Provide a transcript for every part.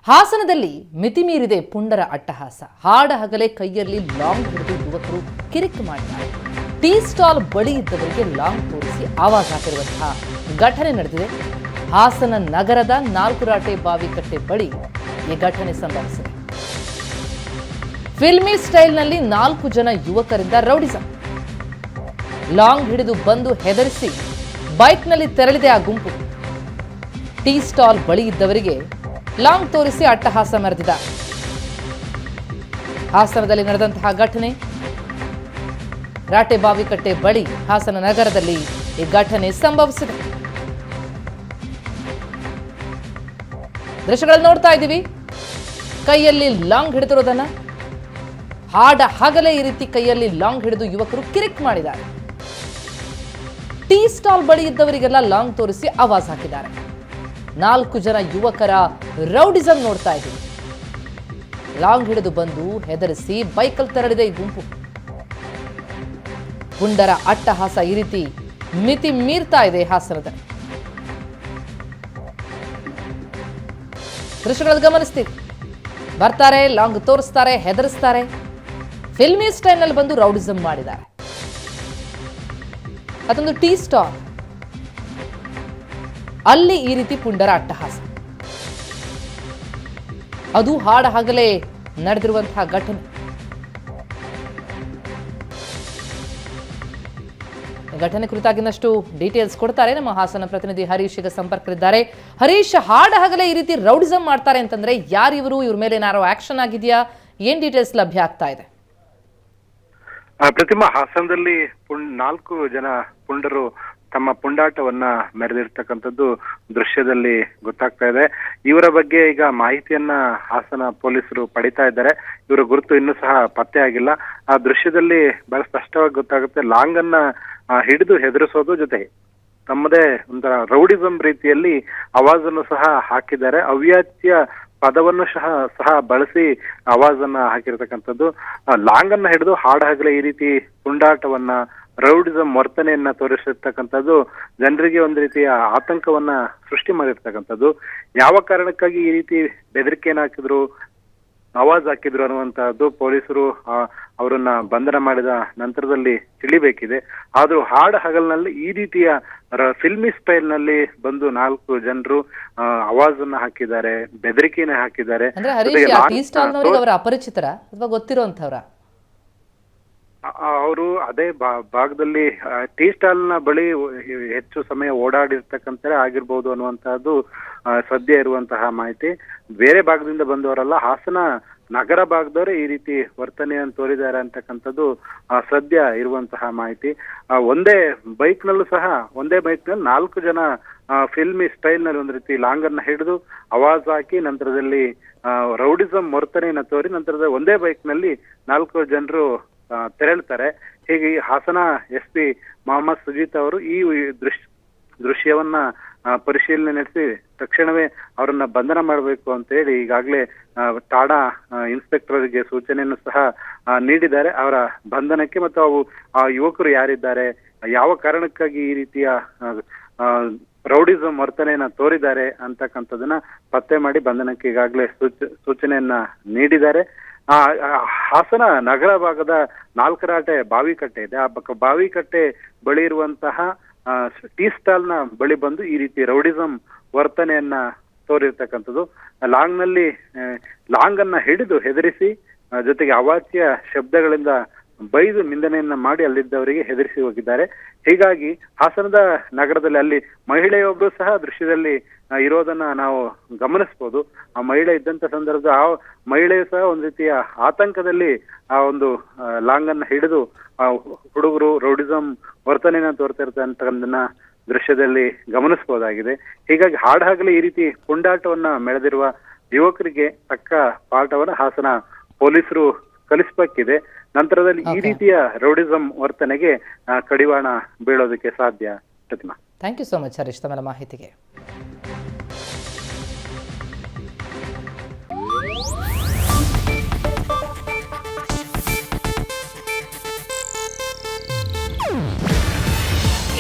ಹಾಸನದಲ್ಲಿ ಮಿತಿಮೀರಿದೆ ಪುಂಡರ ಅಟ್ಟಹಾಸ. ಹಾಡ ಹಗಲೇ ಕೈಯಲ್ಲಿ ಲಾಂಗ್ ಹಿಡಿದು ಯುವಕರು ಕಿರಿಕ್ ಮಾಡಿದ್ದಾರೆ. ಟೀ ಸ್ಟಾಲ್ ಬಳಿ ಇದ್ದವರಿಗೆ ಲಾಂಗ್ ತೋರಿಸಿ ಆವಾಜ್ ಹಾಕಿರುವಂತಹ ಘಟನೆ ನಡೆದಿದೆ. ಹಾಸನ ನಗರದ ನಾಲ್ಕುರಾಟೆ ಬಾವಿಕಟ್ಟೆ ಬಳಿ ಈ ಘಟನೆ ಸಂಭವಿಸಿದೆ. ಫಿಲ್ಮಿ ಸ್ಟೈಲ್ನಲ್ಲಿ 4 ಜನ ಯುವಕರಿಂದ ರೌಡಿಸಂ. ಲಾಂಗ್ ಹಿಡಿದು ಬಂದು ಹೆದರಿಸಿ ಬೈಕ್ನಲ್ಲಿ ತೆರಳಿದೆ ಆ ಗುಂಪು. ಟೀ ಸ್ಟಾಲ್ ಬಳಿ ಇದ್ದವರಿಗೆ ಲಾಂಗ್ ತೋರಿಸಿ ಅಟ್ಟಹಾಸ ಮೆರೆದಿದ್ದಾರೆ. ಹಾಸನದಲ್ಲಿ ನಡೆದಂತಹ ಘಟನೆ ರಾಟೆ ಬಾವಿಕಟ್ಟೆ ಬಳಿ ಹಾಸನ ನಗರದಲ್ಲಿ ಈ ಘಟನೆ ಸಂಭವಿಸಿದೆ. ದೃಶ್ಯಗಳನ್ನು ನೋಡ್ತಾ ಇದ್ದೀವಿ. ಕೈಯಲ್ಲಿ ಲಾಂಗ್ ಹಿಡಿದಿರೋದನ್ನ ಹಾಡ ಹಗಲೇ ಈ ರೀತಿ ಕೈಯಲ್ಲಿ ಲಾಂಗ್ ಹಿಡಿದು ಯುವಕರು ಕಿರಿಕ್ ಮಾಡಿದ್ದಾರೆ. ಟೀ ಸ್ಟಾಲ್ ಬಳಿ ಇದ್ದವರಿಗೆಲ್ಲ ಲಾಂಗ್ ತೋರಿಸಿ ಆವಾಜ್ ಹಾಕಿದ್ದಾರೆ. 4 ಜನ ಯುವಕರ ರೌಡಿಸಂ ನೋಡ್ತಾ ಇದ್ದೀವಿ. ಲಾಂಗ್ ಹಿಡಿದು ಬಂದು ಹೆದರಿಸಿ ಬೈಕಲ್ಲಿ ತೆರಳಿದೆ ಈ ಗುಂಪು. ಪುಂಡರ ಅಟ್ಟಹಾಸ ಈ ರೀತಿ ಮಿತಿ ಮೀರ್ತಾ ಇದೆ ಹಾಸನದಲ್ಲಿ. ದೃಶ್ಯಗಳನ್ನು ಗಮನಿಸ್ತೀವಿ. ಬರ್ತಾರೆ, ಲಾಂಗ್ ತೋರಿಸ್ತಾರೆ, ಹೆದರಿಸ್ತಾರೆ. ಫಿಲ್ಮಿ ಸ್ಟೈಲ್ನಲ್ಲಿ ಬಂದು ರೌಡಿಸಂ ಮಾಡಿದ್ದಾರೆ. ಅದೊಂದು ಟೀ ಸ್ಟಾಲ್, ಅಲ್ಲಿ ಈ ರೀತಿ ಪುಂಡರ ಅಟ್ಟಹಾಸ. ಅದು ಹಾಡ ಹಗಲೇ ನಡೆದಿರುವಂತಹ ಘಟನೆ. ಘಟನೆ ಕುರಿತಾಗಿನಷ್ಟು ಡೀಟೇಲ್ಸ್ ಕೊಡ್ತಾರೆ ನಮ್ಮ ಹಾಸನ ಪ್ರತಿನಿಧಿ ಹರೀಶ್. ಈಗ ಸಂಪರ್ಕರಿದ್ದಾರೆ. ಹರೀಶ್, ಹಾಡ ಹಗಲೇ ಈ ರೀತಿ ರೌಡಿಸಂ ಮಾಡ್ತಾರೆ ಅಂತಂದ್ರೆ ಯಾರಿವರು? ಇವ್ರ ಮೇಲೆ ಏನಾರೋ ಆಕ್ಷನ್ ಆಗಿದೆಯಾ? ಏನ್ ಡೀಟೇಲ್ಸ್ ಲಭ್ಯ ಆಗ್ತಾ ಇದೆ? ಪ್ರತಿಮಾ, ಹಾಸನದಲ್ಲಿ 4 ಜನ ಪುಂಡರು ತಮ್ಮ ಪುಂಡಾಟವನ್ನ ಮೆರೆದಿರ್ತಕ್ಕಂಥದ್ದು ದೃಶ್ಯದಲ್ಲಿ ಗೊತ್ತಾಗ್ತಾ ಇದೆ. ಇವರ ಬಗ್ಗೆ ಈಗ ಮಾಹಿತಿಯನ್ನ ಹಾಸನ ಪೊಲೀಸರು ಪಡಿತಾ ಇದ್ದಾರೆ. ಇವರ ಗುರುತು ಇನ್ನೂ ಸಹ ಪತ್ತೆ ಆಗಿಲ್ಲ. ಆ ದೃಶ್ಯದಲ್ಲಿ ಬಹಳ ಸ್ಪಷ್ಟವಾಗಿ ಗೊತ್ತಾಗುತ್ತೆ. ಲಾಂಗ್ ಅನ್ನ ಹಿಡಿದು ಹೆದರಿಸೋದು ಜೊತೆಗೆ ತಮ್ಮದೇ ಒಂಥರ ರೌಡಿಸಂ ರೀತಿಯಲ್ಲಿ ಆವಾಜನ್ನು ಸಹ ಹಾಕಿದ್ದಾರೆ. ಅವ್ಯಾಚ್ಯ ಪದವನ್ನು ಸಹ ಬಳಸಿ ಆವಾಜನ್ನ ಹಾಕಿರ್ತಕ್ಕಂಥದ್ದು. ಲಾಂಗ್ ಅನ್ನ ಹಿಡಿದು ಹಾಡ ಹಗಲೇ ಈ ರೀತಿ ಪುಂಡಾಟವನ್ನ, ರೌಡಿಸಂ ವರ್ತನೆಯನ್ನ ತೋರಿಸಿರ್ತಕ್ಕಂಥದ್ದು ಜನರಿಗೆ ಒಂದು ರೀತಿಯ ಆತಂಕವನ್ನ ಸೃಷ್ಟಿ ಮಾಡಿರ್ತಕ್ಕಂಥದ್ದು. ಯಾವ ಕಾರಣಕ್ಕಾಗಿ ಈ ರೀತಿ ಬೆದರಿಕೆಯನ್ನು ಹಾಕಿದ್ರು, ಆವಾಜ್ ಹಾಕಿದ್ರು ಅನ್ನುವಂತಹದ್ದು ಪೊಲೀಸರು ಅವರನ್ನ ಬಂಧನ ಮಾಡಿದ ನಂತರದಲ್ಲಿ ತಿಳಿಬೇಕಿದೆ. ಆದ್ರೂ ಹಾಡ ಹಗಲಿನಲ್ಲಿ ಈ ರೀತಿಯ ಫಿಲ್ಮಿ ಸ್ಟೈಲ್ ನಲ್ಲಿ ಬಂದು 4 ಜನರು ಆವಾಜನ್ನ ಹಾಕಿದ್ದಾರೆ, ಬೆದರಿಕೆಯನ್ನ ಹಾಕಿದ್ದಾರೆ. ಅಪರಿಚಿತರ ಅಥವಾ ಗೊತ್ತಿರುವಂತವ್ರ? ಅವರು ಅದೇ ಭಾಗದಲ್ಲಿ ಟೀ ಸ್ಟಾಲ್ ನ ಬಳಿ ಹೆಚ್ಚು ಸಮಯ ಓಡಾಡಿರ್ತಕ್ಕಂಥ ಆಗಿರ್ಬೋದು ಅನ್ನುವಂತಹದ್ದು ಸದ್ಯ ಇರುವಂತಹ ಮಾಹಿತಿ. ಬೇರೆ ಭಾಗದಿಂದ ಬಂದವರಲ್ಲ, ಹಾಸನ ನಗರ ಭಾಗದವರೇ ಈ ರೀತಿ ವರ್ತನೆಯನ್ನು ತೋರಿದ್ದಾರೆ ಅಂತಕ್ಕಂಥದ್ದು ಸದ್ಯ ಇರುವಂತಹ ಮಾಹಿತಿ. ಒಂದೇ ಬೈಕ್ ನಲ್ಲೂ ಸಹ ಒಂದೇ ಬೈಕ್ ನಲ್ಲಿ 4 ಜನ ಫಿಲ್ಮಿ ಸ್ಟೈಲ್ ನಲ್ಲಿ ಒಂದು ರೀತಿ ಲಾಂಗ್ ಅನ್ನ ಹಿಡಿದು ಆವಾಜ್ ಹಾಕಿ ನಂತರದಲ್ಲಿ ರೌಡಿಸಂ ವರ್ತನೆಯನ್ನ ತೋರಿ ನಂತರದ ಒಂದೇ ಬೈಕ್ ನಲ್ಲಿ 4 ಜನರು ತೆರಳ್ತಾರೆ. ಹೀಗೆ ಹಾಸನ SP ಮೊಹಮ್ಮದ್ ಸುಜೀತ್ ಅವರು ಈ ದೃಶ್ಯವನ್ನ ಪರಿಶೀಲನೆ ನಡೆಸಿ ತಕ್ಷಣವೇ ಅವರನ್ನ ಬಂಧನ ಮಾಡಬೇಕು ಅಂತ ಹೇಳಿ ಈಗಾಗಲೇ ಠಾಣಾ ಇನ್ಸ್ಪೆಕ್ಟರ್ಗೆ ಸೂಚನೆಯನ್ನು ಸಹ ನೀಡಿದ್ದಾರೆ. ಅವರ ಬಂಧನಕ್ಕೆ ಮತ್ತು ಆ ಯುವಕರು ಯಾರಿದ್ದಾರೆ, ಯಾವ ಕಾರಣಕ್ಕಾಗಿ ಈ ರೀತಿಯ ರೌಡಿಸಂ ವರ್ತನೆಯನ್ನ ತೋರಿದ್ದಾರೆ ಅಂತಕ್ಕಂಥದನ್ನ ಪತ್ತೆ ಮಾಡಿ ಬಂಧನಕ್ಕೆ ಈಗಾಗಲೇ ಸೂಚನೆಯನ್ನ ನೀಡಿದ್ದಾರೆ. ಹಾಸನ ನಗರ ಭಾಗದ ನಾಲ್ಕರಾಟೆ ಬಾವಿಕಟ್ಟೆ ಇದೆ. ಆ ಬಾವಿಕಟ್ಟೆ ಬಳಿ ಇರುವಂತಹ ಟೀ ಸ್ಟಾಲ್ ನ ಬಳಿ ಬಂದು ಈ ರೀತಿ ರೌಡಿಸಂ ವರ್ತನೆಯನ್ನ ತೋರಿರ್ತಕ್ಕಂಥದ್ದು. ಲಾಂಗ್ ಅನ್ನ ಹಿಡಿದು ಹೆದರಿಸಿ ಜೊತೆಗೆ ಅವಾಚ್ಯ ಶಬ್ದಗಳಿಂದ ಬೈದು ನಿಂದನೆಯನ್ನ ಮಾಡಿ ಅಲ್ಲಿದ್ದವರಿಗೆ ಹೆದರಿಸಿ ಹೋಗಿದ್ದಾರೆ. ಹೀಗಾಗಿ ಹಾಸನದ ನಗರದಲ್ಲಿ ಅಲ್ಲಿ ಮಹಿಳೆಯೊಬ್ಬರು ಸಹ ದೃಶ್ಯದಲ್ಲಿ ಇರೋದನ್ನ ನಾವು ಗಮನಿಸಬಹುದು. ಆ ಮಹಿಳೆ ಇದ್ದಂತ ಸಂದರ್ಭದ ಆ ಮಹಿಳೆಯು ಸಹ ಒಂದು ರೀತಿಯ ಆತಂಕದಲ್ಲಿ ಆ ಒಂದು ಲಾಂಗ್ ಅನ್ನ ಹಿಡಿದು ಹುಡುಗರು ರೌಡಿಸಂ ವರ್ತನೆಯನ್ನ ತೋರ್ತಾ ಇರ್ತಕ್ಕಂಥದ್ದನ್ನ ದೃಶ್ಯದಲ್ಲಿ ಗಮನಿಸಬಹುದಾಗಿದೆ. ಹೀಗಾಗಿ ಹಾಡಾಗಲೇ ಈ ರೀತಿ ಪುಂಡಾಟವನ್ನ ಮೆಳೆದಿರುವ ಯುವಕರಿಗೆ ತಕ್ಕ ಪಾಠವನ್ನ ಹಾಸನ ಪೊಲೀಸರು ಕಲಿಸಬೇಕಿದೆ. ನಂತರದಲ್ಲಿ ಈ ರೀತಿಯ ರೌಡಿಸಂ ವರ್ತನೆಗೆ ಕಡಿವಾಣ ಬೀಳೋದಕ್ಕೆ ಸಾಧ್ಯ. Prathima, thank you so much Harish ತಮ್ಮ ಮಾಹಿತಿಗೆ.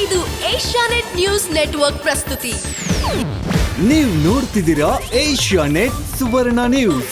ಇದು ಏಷ್ಯಾನೆಟ್ ನ್ಯೂಸ್ ನೆಟ್ವರ್ಕ್ ಪ್ರಸ್ತುತಿ. ನೀವು ನೋಡ್ತಿದ್ದೀರಾ ಏಷ್ಯಾ ನೆಟ್ ಸುವರ್ಣ ನ್ಯೂಸ್.